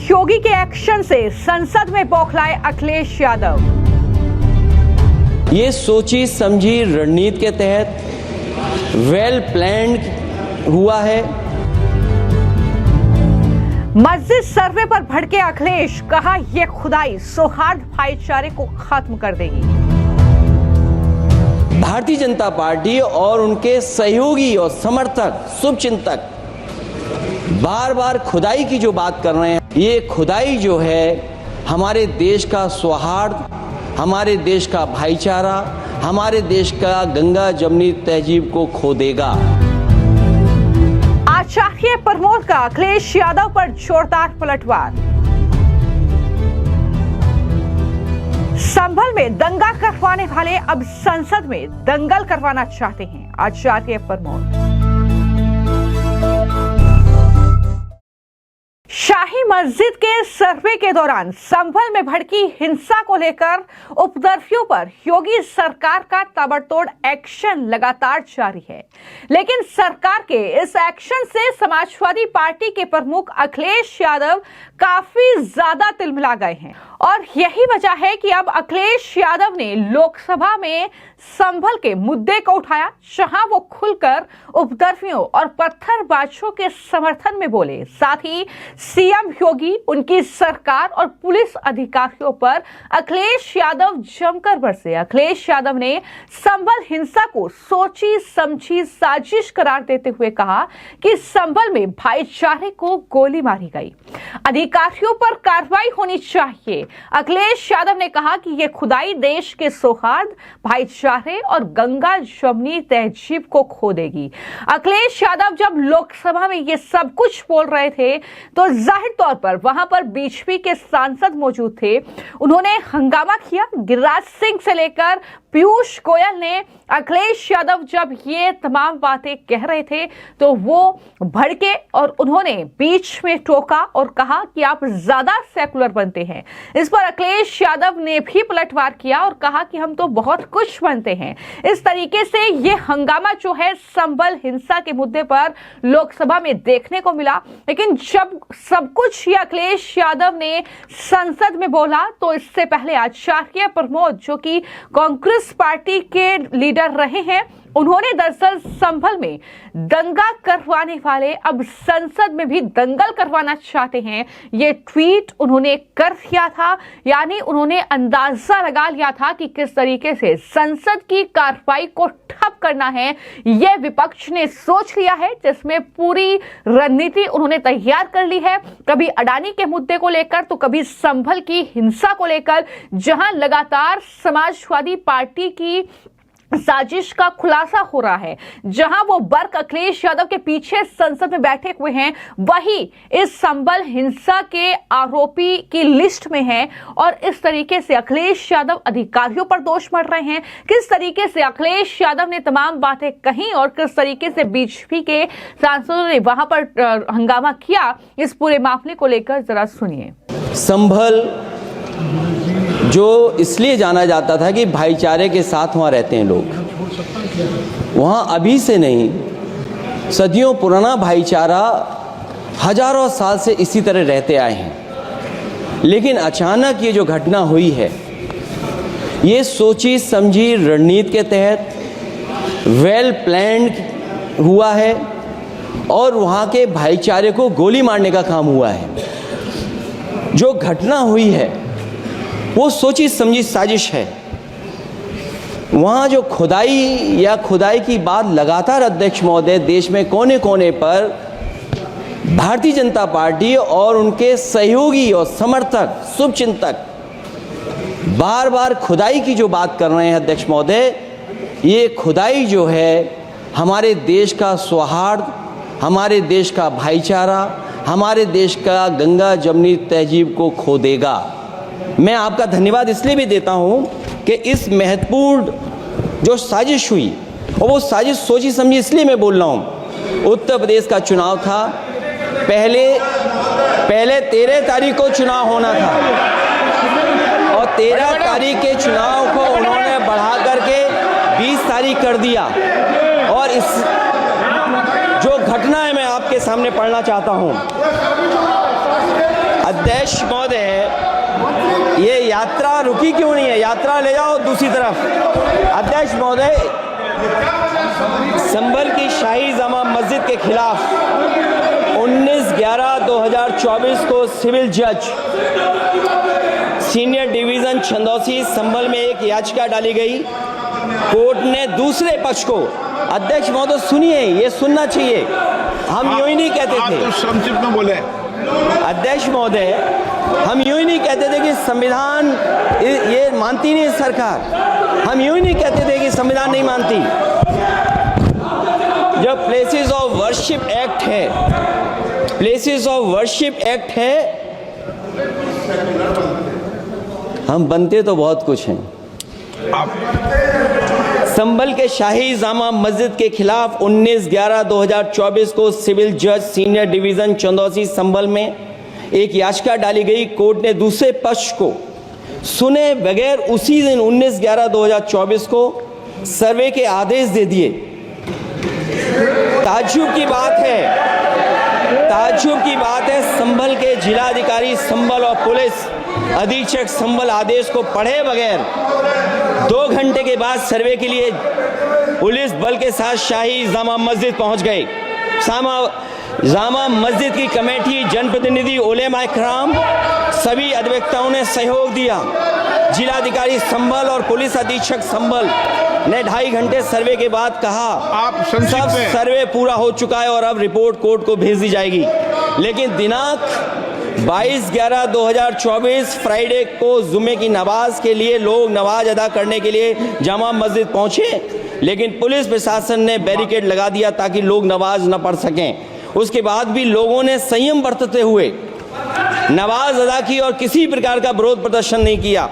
योगी के एक्शन से संसद में बौखलाए अखिलेश यादव। ये सोची समझी रणनीति के तहत वेल प्लान्ड हुआ है। मस्जिद सर्वे पर भड़के अखिलेश, कहा यह खुदाई सौहार्द भाईचारे को खत्म कर देगी। भारतीय जनता पार्टी और उनके सहयोगी और समर्थक शुभचिंतक बार बार खुदाई की जो बात कर रहे हैं, ये खुदाई जो है हमारे देश का सौहार्द, हमारे देश का भाईचारा, हमारे देश का गंगा जमुनी तहजीब को खो देगा। आचार्य प्रमोद का अखिलेश यादव पर जोरदार पलटवार। संभल में दंगा करवाने वाले अब संसद में दंगल करवाना चाहते हैं, आचार्य प्रमोद। शाही मस्जिद के सर्वे के दौरान संभल में भड़की हिंसा को लेकर उपद्रवियों पर योगी सरकार का ताबड़तोड़ एक्शन लगातार जारी है, लेकिन सरकार के इस एक्शन से समाजवादी पार्टी के प्रमुख अखिलेश यादव काफी ज्यादा तिलमिला गए हैं और यही वजह है कि अब अखिलेश यादव ने लोकसभा में संभल के मुद्दे को उठाया, जहां वो खुलकर उपद्रवियों और पत्थरबाजों के समर्थन में बोले। साथ ही सीएम योगी, उनकी सरकार और पुलिस अधिकारियों पर अखिलेश यादव जमकर बरसे। अखिलेश यादव ने संभल हिंसा को सोची समझी साजिश करार देते हुए कहा कि संभल में भाईचारे को गोली मारी गई, अधिकारियों पर कार्रवाई होनी चाहिए। अखिलेश यादव ने कहा कि यह खुदाई देश के सौहार्द, भाईचारे और गंगा जमुनी तहजीब को खो देगी। अखिलेश यादव जब लोकसभा में ये सब कुछ बोल रहे थे तो जाहिर तौर पर वहां पर बीजेपी के सांसद मौजूद थे। उन्होंने हंगामा किया। गिरिराज सिंह से लेकर पीयूष गोयल ने अखिलेश यादव जब ये तमाम बातें कह रहे थे तो वो भड़के और उन्होंने बीच में टोका और कहा कि आप ज्यादा सेकुलर बनते हैं। इस पर अखिलेश यादव ने भी पलटवार किया और कहा कि हम तो बहुत कुछ बनते हैं। इस तरीके से ये हंगामा जो है संभल हिंसा के मुद्दे पर लोकसभा में देखने को मिला, लेकिन जब सब कुछ ये अखिलेश यादव ने संसद में बोला तो इससे पहले आचार्य प्रमोद, जो कि कांग्रेस पार्टी के लीडर रहे हैं, उन्होंने दरअसल संभल में दंगा करवाने वाले अब संसद में भी दंगल करवाना चाहते हैं, ये ट्वीट उन्होंने कर दिया था। यानी उन्होंने अंदाजा लगा लिया था कि किस तरीके से संसद की कार्रवाई को ठप करना है, यह विपक्ष ने सोच लिया है, जिसमें पूरी रणनीति उन्होंने तैयार कर ली है। कभी अडानी के मुद्दे को लेकर तो कभी संभल की हिंसा को लेकर, जहां लगातार समाजवादी पार्टी की साजिश का खुलासा हो रहा है, जहां वो वर्ग अखिलेश यादव के पीछे संसद में बैठे हुए हैं, वही इस संभल हिंसा के आरोपी की लिस्ट में है। और इस तरीके से अखिलेश यादव अधिकारियों पर दोष मढ़ रहे हैं, किस तरीके से अखिलेश यादव ने तमाम बातें कही और किस तरीके से बीजेपी के सांसदों ने वहां पर हंगामा किया, इस पूरे मामले को लेकर जरा सुनिए। संभल जो इसलिए जाना जाता था कि भाईचारे के साथ वहाँ रहते हैं लोग, वहाँ अभी से नहीं, सदियों पुराना भाईचारा हजारों साल से इसी तरह रहते आए हैं। लेकिन अचानक ये जो घटना हुई है, ये सोची समझी रणनीति के तहत वेल प्लान्ड हुआ है और वहाँ के भाईचारे को गोली मारने का काम हुआ है। जो घटना हुई है वो सोची समझी साजिश है। वहाँ जो खुदाई की बात लगातार अध्यक्ष महोदय देश में कोने कोने पर भारतीय जनता पार्टी और उनके सहयोगी और समर्थक शुभचिंतक बार बार खुदाई की जो बात कर रहे हैं अध्यक्ष महोदय, ये खुदाई जो है हमारे देश का सौहार्द, हमारे देश का भाईचारा, हमारे देश का गंगा जमुनी तहजीब को खो देगा। मैं आपका धन्यवाद इसलिए भी देता हूं कि इस महत्वपूर्ण जो साजिश हुई, और वो साजिश सोची समझी इसलिए मैं बोल रहा हूं। उत्तर प्रदेश का चुनाव था, पहले 13 तारीख को चुनाव होना था और 13 तारीख के चुनाव को उन्होंने बढ़ा करके 20 तारीख कर दिया। और इस जो घटना है मैं आपके सामने पढ़ना चाहता हूं। अध्यक्ष महोदय, ये यात्रा रुकी क्यों नहीं है? यात्रा ले जाओ दूसरी तरफ। अध्यक्ष महोदय, संभल की शाही जामा मस्जिद के खिलाफ 19/11/2024 को सिविल जज सीनियर डिवीजन छंदौसी संभल में एक याचिका डाली गई। कोर्ट ने दूसरे पक्ष को, अध्यक्ष महोदय सुनिए, ये सुनना चाहिए, हम यूं ही नहीं कहते थे। आप संक्षिप्त में बोले। अध्यक्ष महोदय, हम यूं ही नहीं कहते थे कि संविधान ये मानती नहीं सरकार, हम यूं ही नहीं कहते थे कि संविधान नहीं मानती। जब प्लेसेस ऑफ वर्शिप एक्ट है, प्लेसेस ऑफ वर्शिप एक्ट है, हम बनते तो बहुत कुछ हैं। संभल के शाही जामा मस्जिद के खिलाफ 19/11/2024 को सिविल जज सीनियर डिवीजन चंदौसी संभल में एक याचिका डाली गई। कोर्ट ने दूसरे पक्ष को सुने बगैर उसी दिन 19/11/2024 को सर्वे के आदेश दे दिए। ताज्जुब की बात है, संभल के जिलाधिकारी संभल और पुलिस अधीक्षक संभल आदेश को पढ़े बगैर 2 घंटे के बाद सर्वे के लिए पुलिस बल के साथ शाही जामा मस्जिद पहुंच गए। जामा मस्जिद की कमेटी, जनप्रतिनिधि, उलेमा इकराम, सभी अधिवक्ताओं ने सहयोग दिया। जिलाधिकारी संभल और पुलिस अधीक्षक संभल ने 2.5 घंटे सर्वे के बाद कहा, आप सब सर्वे पूरा हो चुका है और अब रिपोर्ट कोर्ट को भेज दी जाएगी। लेकिन दिनांक 22/11/2024 फ्राइडे को जुमे की नमाज के लिए लोग नमाज अदा करने के लिए जामा मस्जिद पहुंचे, लेकिन पुलिस प्रशासन ने बैरिकेड लगा दिया ताकि लोग नमाज न पढ़ सकें। उसके बाद भी लोगों ने संयम बरतते हुए नमाज अदा की और किसी प्रकार का विरोध प्रदर्शन नहीं किया।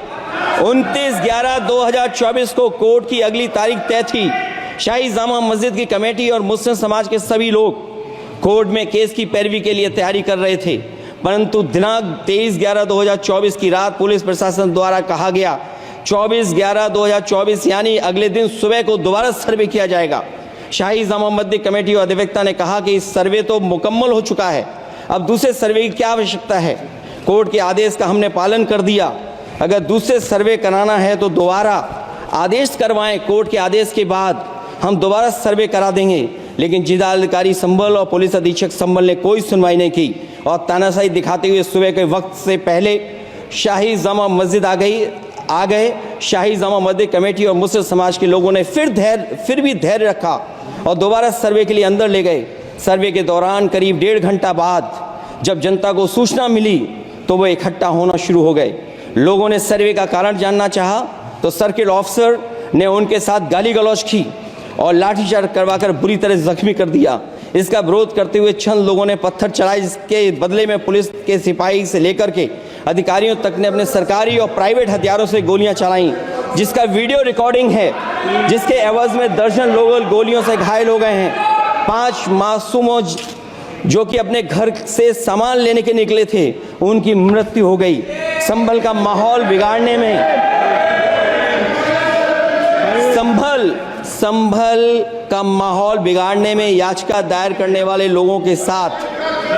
29/11/2024 को कोर्ट की अगली तारीख तय थी। शाही जामा मस्जिद की कमेटी और मुस्लिम समाज के सभी लोग कोर्ट में केस की पैरवी के लिए तैयारी कर रहे थे, परंतु दिनांक 23/11/2024 की रात पुलिस प्रशासन द्वारा कहा गया 24/11/2024 यानी अगले दिन सुबह को दोबारा सर्वे किया जाएगा। शाही जामा मस्जिद कमेटी और अधिवक्ता ने कहा कि इस सर्वे तो मुकम्मल हो चुका है, अब दूसरे सर्वे की क्या आवश्यकता है? कोर्ट के आदेश का हमने पालन कर दिया। अगर दूसरे सर्वे कराना है तो दोबारा आदेश करवाएं, कोर्ट के आदेश के बाद हम दोबारा सर्वे करा देंगे। लेकिन जिलाधिकारी संभल और पुलिस अधीक्षक संभल ने कोई सुनवाई नहीं की और तानाशाही दिखाते हुए सुबह के वक्त से पहले शाही जामा मस्जिद आ गए। शाही जामा मस्जिद कमेटी और मुस्लिम समाज के लोगों ने फिर भी धैर्य रखा और दोबारा सर्वे के लिए अंदर ले गए। सर्वे के दौरान करीब 1.5 घंटा बाद जब जनता को सूचना मिली तो वो इकट्ठा होना शुरू हो गए। लोगों ने सर्वे का कारण जानना चाहा तो सर्किल ऑफिसर ने उनके साथ गाली गलौज की और लाठीचार्ज करवाकर बुरी तरह जख्मी कर दिया। इसका विरोध करते हुए चंद लोगों ने पत्थर चलाए, जिसके बदले में पुलिस के सिपाही से लेकर के अधिकारियों तक ने अपने सरकारी और प्राइवेट हथियारों से गोलियां चलाईं, जिसका वीडियो रिकॉर्डिंग है, जिसके एवज में दर्जन लोग गोलियों से घायल हो गए हैं। 5 मासूमों जो कि अपने घर से सामान लेने के निकले थे, उनकी मृत्यु हो गई। संभल का माहौल बिगाड़ने में संभल का माहौल बिगाड़ने में याचिका दायर करने वाले लोगों के साथ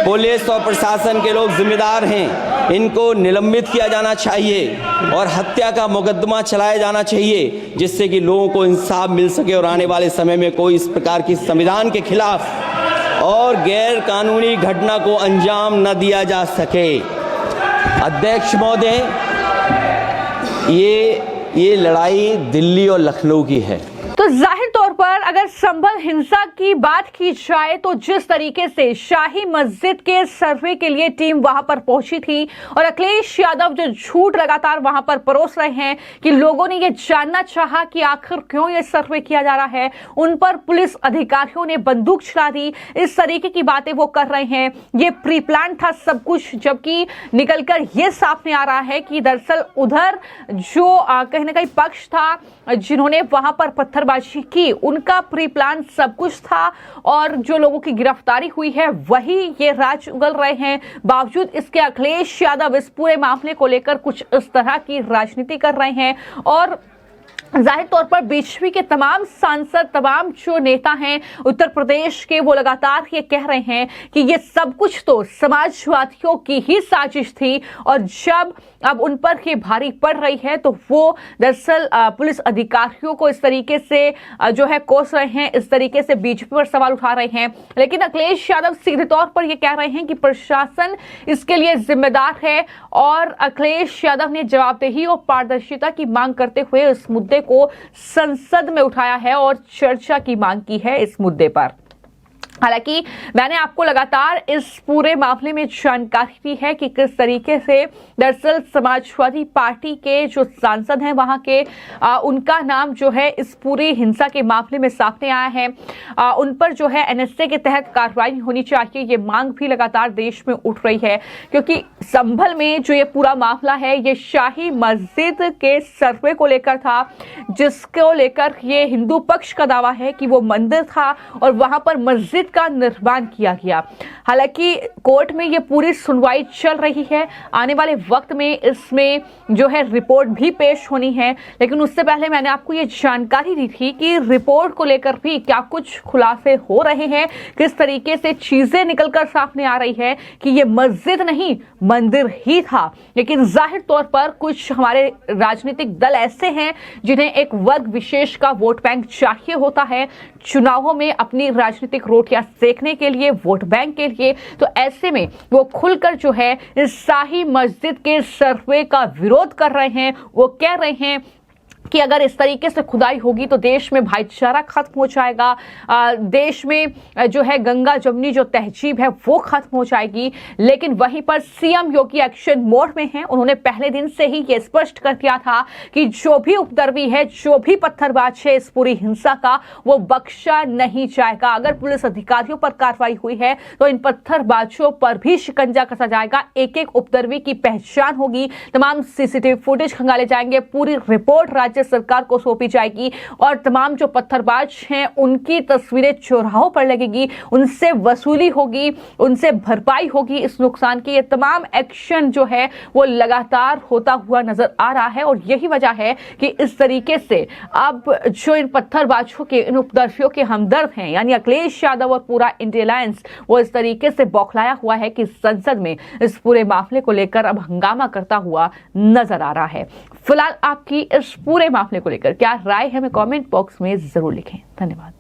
पुलिस और प्रशासन के लोग जिम्मेदार हैं। इनको निलंबित किया जाना चाहिए और हत्या का मुकदमा चलाया जाना चाहिए, जिससे कि लोगों को इंसाफ मिल सके और आने वाले समय में कोई इस प्रकार की संविधान के खिलाफ और गैर कानूनी घटना को अंजाम न दिया जा सके। अध्यक्ष महोदय, ये लड़ाई दिल्ली और लखनऊ की है। तो जाहिर तौर पर अगर संभल हिंसा की बात की जाए तो जिस तरीके से शाही मस्जिद के सर्वे के लिए टीम वहां पर पहुंची थी और अखिलेश यादव जो झूठ लगातार वहां पर परोस रहे हैं कि लोगों ने ये जानना चाहा कि आखिर क्यों ये सर्वे किया जा रहा है, उन पर पुलिस अधिकारियों ने बंदूक चला दी, इस तरीके की बातें वो कर रहे हैं। ये प्री प्लान था सब कुछ, जबकि निकलकर ये सामने आ रहा है कि दरअसल उधर जो कहीं ना कहीं पक्ष था जिन्होंने वहां पर पत्थरबाजी की, उनका प्री प्लान सब कुछ था और जो लोगों की गिरफ्तारी हुई है वही ये राज उगल रहे हैं। बावजूद इसके अखिलेश यादव इस पूरे मामले को लेकर कुछ इस तरह की राजनीति कर रहे हैं और जाहिर तौर पर बीजेपी के तमाम सांसद, तमाम जो नेता हैं उत्तर प्रदेश के, वो लगातार ये कह रहे हैं कि ये सब कुछ तो समाजवादियों की ही साजिश थी, और जब अब उन पर ये भारी पड़ रही है तो वो दरअसल पुलिस अधिकारियों को इस तरीके से जो है कोस रहे हैं, इस तरीके से बीजेपी पर सवाल उठा रहे हैं। लेकिन अखिलेश यादव सीधे तौर पर ये कह रहे हैं कि प्रशासन इसके लिए जिम्मेदार है, और अखिलेश यादव ने जवाबदेही और पारदर्शिता की मांग करते हुए इस मुद्दे को संसद में उठाया है और चर्चा की मांग की है इस मुद्दे पर। हालांकि मैंने आपको लगातार इस पूरे मामले में जानकारी दी है कि किस तरीके से दरअसल समाजवादी पार्टी के जो सांसद हैं वहां के उनका नाम जो है इस पूरी हिंसा के मामले में सामने आया है। उन पर जो है एनएसए के तहत कार्रवाई होनी चाहिए, ये मांग भी लगातार देश में उठ रही है, क्योंकि संभल में जो ये पूरा मामला है ये शाही मस्जिद के सर्वे को लेकर था, जिसको लेकर ये हिंदू पक्ष का दावा है कि वो मंदिर था और वहां पर मस्जिद का निर्माण किया गया। हालांकि कोर्ट में ये पूरी सुनवाई चल रही है, आने वाले वक्त में इसमें जो है रिपोर्ट भी पेश होनी है। लेकिन उससे पहले मैंने आपको ये जानकारी दी थी कि रिपोर्ट को लेकर भी क्या कुछ खुलासे हो रहे हैं, किस तरीके से चीजें निकलकर सामने आ रही है कि ये मस्जिद नहीं मंदिर ही था। लेकिन जाहिर तौर पर कुछ हमारे राजनीतिक दल ऐसे हैं जिन्हें एक वर्ग विशेष का वोट बैंक चाहिए होता है चुनावों में अपनी राजनीतिक रोटियां सेकने के लिए, वोट बैंक के लिए। तो ऐसे में वो खुलकर जो है इस शाही मस्जिद के सर्वे का विरोध कर रहे हैं। वो कह रहे हैं कि अगर इस तरीके से खुदाई होगी तो देश में भाईचारा खत्म हो जाएगा, देश में जो है गंगा जमुनी जो तहजीब है वो खत्म हो जाएगी। लेकिन वहीं पर सीएम योगी एक्शन मोड में हैं। उन्होंने पहले दिन से ही ये स्पष्ट कर दिया था कि जो भी उपद्रवी है, जो भी पत्थरबाज है इस पूरी हिंसा का, वो बख्शा नहीं जाएगा। अगर पुलिस अधिकारियों पर कार्रवाई हुई है तो इन पत्थरबाजों पर भी शिकंजा कसा जाएगा। एक एक उपद्रवी की पहचान होगी, तमाम सीसीटीवी फुटेज खंगाले जाएंगे, पूरी रिपोर्ट राज्य सरकार को सौंपी जाएगी और तमाम जो पत्थरबाज हैं उनकी तस्वीरें चौराहों पर लगेगी, उनसे वसूली होगी, उनसे भरपाई होगी इस नुकसान की। ये तमाम एक्शन जो है वो लगातार होता हुआ नजर आ रहा है, और यही वजह है कि इस तरीके से अब जो इन पत्थरबाजों के, इन उपद्रवियों के हमदर्द हैं यानी अखिलेश यादव और पूरा इंडिया अलायंस, वो इस तरीके से बौखलाया हुआ है कि संसद में इस पूरे मामले को लेकर अब हंगामा करता हुआ नजर आ रहा है। फिलहाल आपकी इस पूरे मामले को लेकर क्या राय है, हमें कमेंट बॉक्स में जरूर लिखें। धन्यवाद।